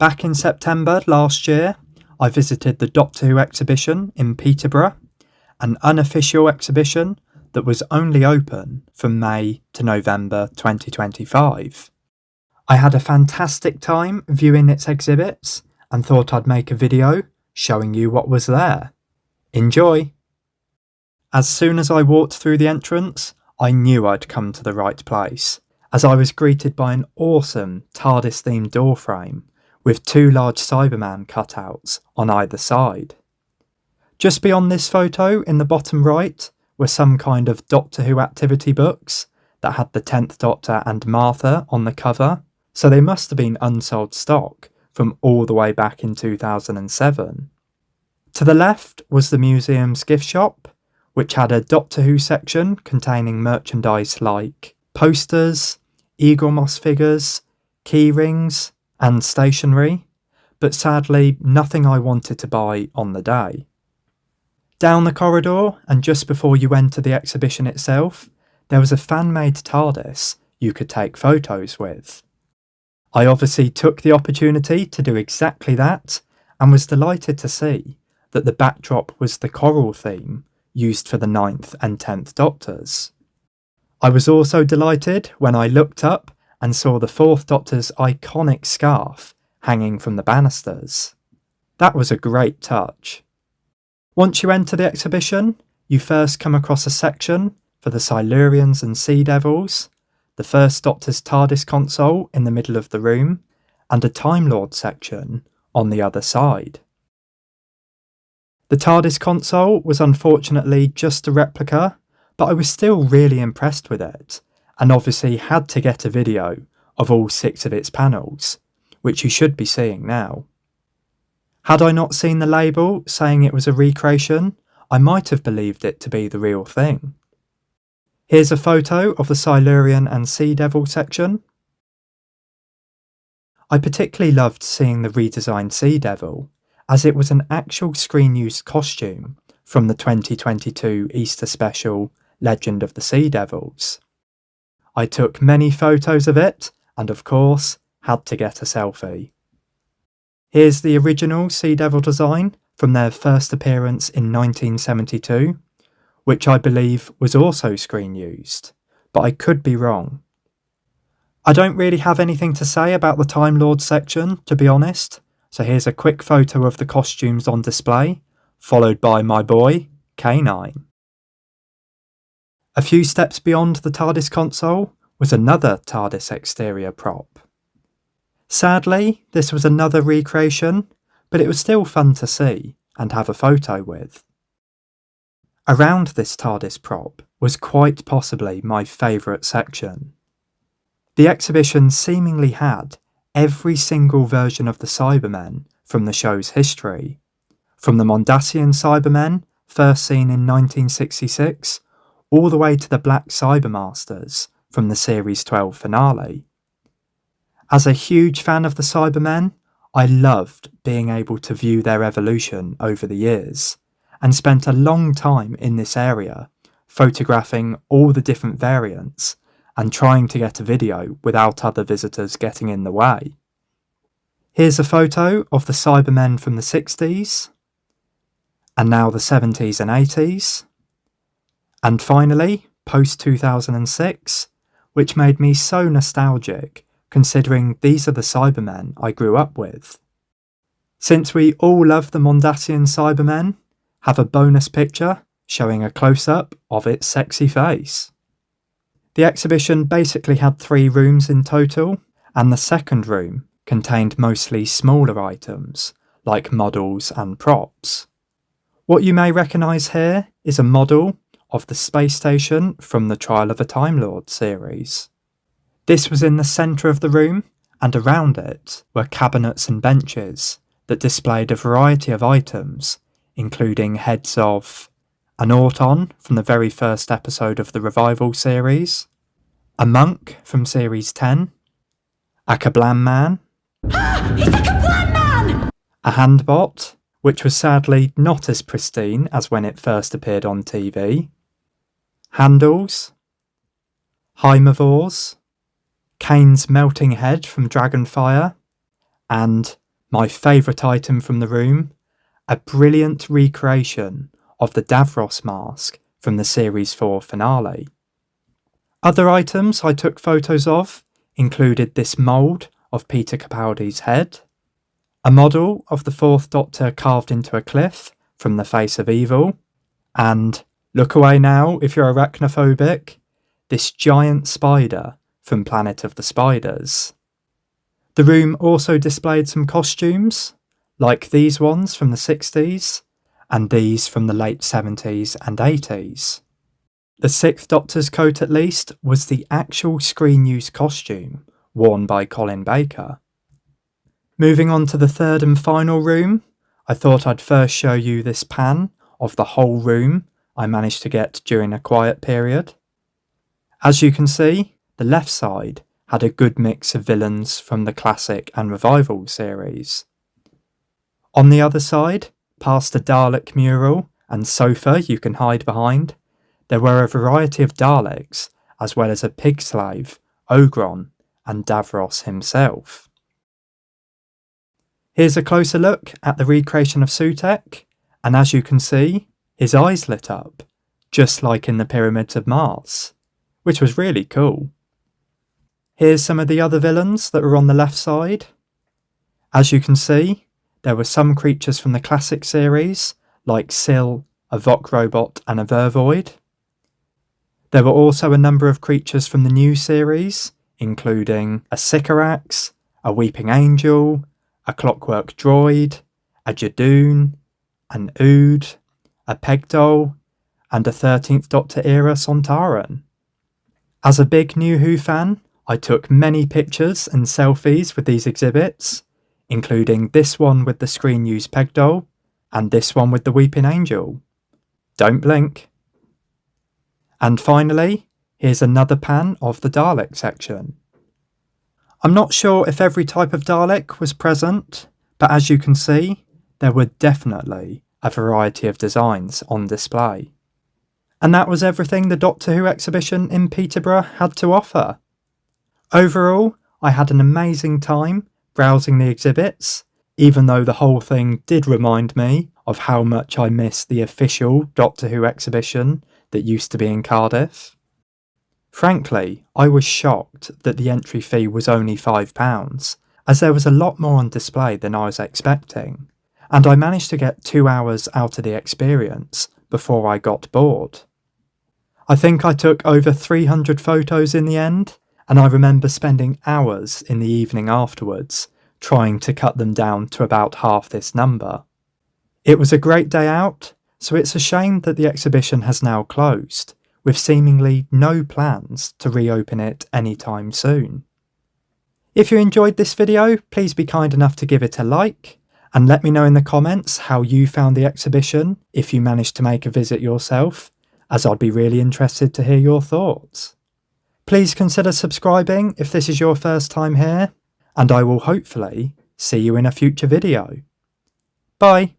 Back in September last year, I visited the Doctor Who exhibition in Peterborough, an unofficial exhibition that was only open from May to November 2025. I had a fantastic time viewing its exhibits and thought I'd make a video showing you what was there. Enjoy! As soon as I walked through the entrance, I knew I'd come to the right place, as I was greeted by an awesome TARDIS-themed door frame with two large Cyberman cutouts on either side. Just beyond this photo in the bottom right were some kind of Doctor Who activity books that had the 10th Doctor and Martha on the cover, so they must have been unsold stock from all the way back in 2007. To the left was the museum's gift shop, which had a Doctor Who section containing merchandise like posters, Eagle Moss figures, key rings, and stationery, but sadly nothing I wanted to buy on the day. Down the corridor, and just before you enter the exhibition itself, there was a fan-made TARDIS you could take photos with. I obviously took the opportunity to do exactly that, and was delighted to see that the backdrop was the coral theme used for the 9th and 10th Doctors. I was also delighted when I looked up and saw the 4th Doctor's iconic scarf hanging from the banisters. That was a great touch. Once you enter the exhibition, you first come across a section for the Silurians and Sea Devils, the First Doctor's TARDIS console in the middle of the room, and a Time Lord section on the other side. The TARDIS console was unfortunately just a replica, but I was still really impressed with it, and obviously had to get a video of all 6 of its panels, which you should be seeing now. Had I not seen the label saying it was a recreation, I might have believed it to be the real thing. Here's a photo of the Silurian and Sea Devil section. I particularly loved seeing the redesigned Sea Devil, as it was an actual screen-used costume from the 2022 Easter special Legend of the Sea Devils. I took many photos of it, and of course, had to get a selfie. Here's the original Sea Devil design from their first appearance in 1972, which I believe was also screen-used, but I could be wrong. I don't really have anything to say about the Time Lord section, to be honest, so here's a quick photo of the costumes on display, followed by my boy, K9. A few steps beyond the TARDIS console was another TARDIS exterior prop. Sadly, this was another recreation, but it was still fun to see and have a photo with. Around this TARDIS prop was quite possibly my favourite section. The exhibition seemingly had every single version of the Cybermen from the show's history, from the Mondasian Cybermen, first seen in 1966, all the way to the Black Cybermasters from the Series 12 finale. As a huge fan of the Cybermen, I loved being able to view their evolution over the years, and spent a long time in this area, photographing all the different variants and trying to get a video without other visitors getting in the way. Here's a photo of the Cybermen from the 60s, and now the 70s and 80s, and finally, post-2006, which made me so nostalgic considering these are the Cybermen I grew up with. Since we all love the Mondasian Cybermen, have a bonus picture showing a close-up of its sexy face. The exhibition basically had 3 rooms in total, and the second room contained mostly smaller items, like models and props. What you may recognise here is a model of the space station from the Trial of a Time Lord series. This was in the centre of the room, and around it were cabinets and benches that displayed a variety of items, including heads of an Auton from the very first episode of the Revival series, a monk from series 10, a Kablam Man, He's a Kablam Man! a handbot, which was sadly not as pristine as when it first appeared on TV, handles, Heimivores, Kane's melting head from Dragonfire, and my favourite item from the room, a brilliant recreation of the Davros mask from the Series 4 finale. Other items I took photos of included this mould of Peter Capaldi's head, a model of the Fourth Doctor carved into a cliff from The Face of Evil, and, look away now if you're arachnophobic, this giant spider from Planet of the Spiders. The room also displayed some costumes, like these ones from the 60s, and these from the late 70s and 80s. The Sixth Doctor's coat at least was the actual screen-use costume worn by Colin Baker. Moving on to the third and final room, I thought I'd first show you this pan of the whole room I managed to get during a quiet period. As you can see, the left side had a good mix of villains from the classic and revival series. On the other side, past the Dalek mural and sofa you can hide behind, there were a variety of Daleks, as well as a pig slave, Ogron, and Davros himself. Here's a closer look at the recreation of Sutekh, and as you can see, his eyes lit up, just like in the Pyramids of Mars, which was really cool. Here's some of the other villains that were on the left side. As you can see, there were some creatures from the classic series, like Syl, a Vok robot and a Vervoid. There were also a number of creatures from the new series, including a Sycorax, a Weeping Angel, a Clockwork Droid, a Jadoon, an Ood, a Pegdoll, and a 13th Doctor era Sontaran. As a big New Who fan, I took many pictures and selfies with these exhibits, including this one with the screen-use Pegdoll, and this one with the Weeping Angel. Don't blink. And finally, here's another pan of the Dalek section. I'm not sure if every type of Dalek was present, but as you can see, there were definitely a variety of designs on display. And that was everything the Doctor Who exhibition in Peterborough had to offer. Overall, I had an amazing time browsing the exhibits, even though the whole thing did remind me of how much I miss the official Doctor Who exhibition that used to be in Cardiff. Frankly, I was shocked that the entry fee was only £5, as there was a lot more on display than I was expecting, and I managed to get 2 hours out of the experience before I got bored. I think I took over 300 photos in the end, and I remember spending hours in the evening afterwards trying to cut them down to about half this number. It was a great day out, so it's a shame that the exhibition has now closed, with seemingly no plans to reopen it anytime soon. If you enjoyed this video, please be kind enough to give it a like, and let me know in the comments how you found the exhibition if you managed to make a visit yourself, as I'd be really interested to hear your thoughts. Please consider subscribing if this is your first time here, and I will hopefully see you in a future video. Bye!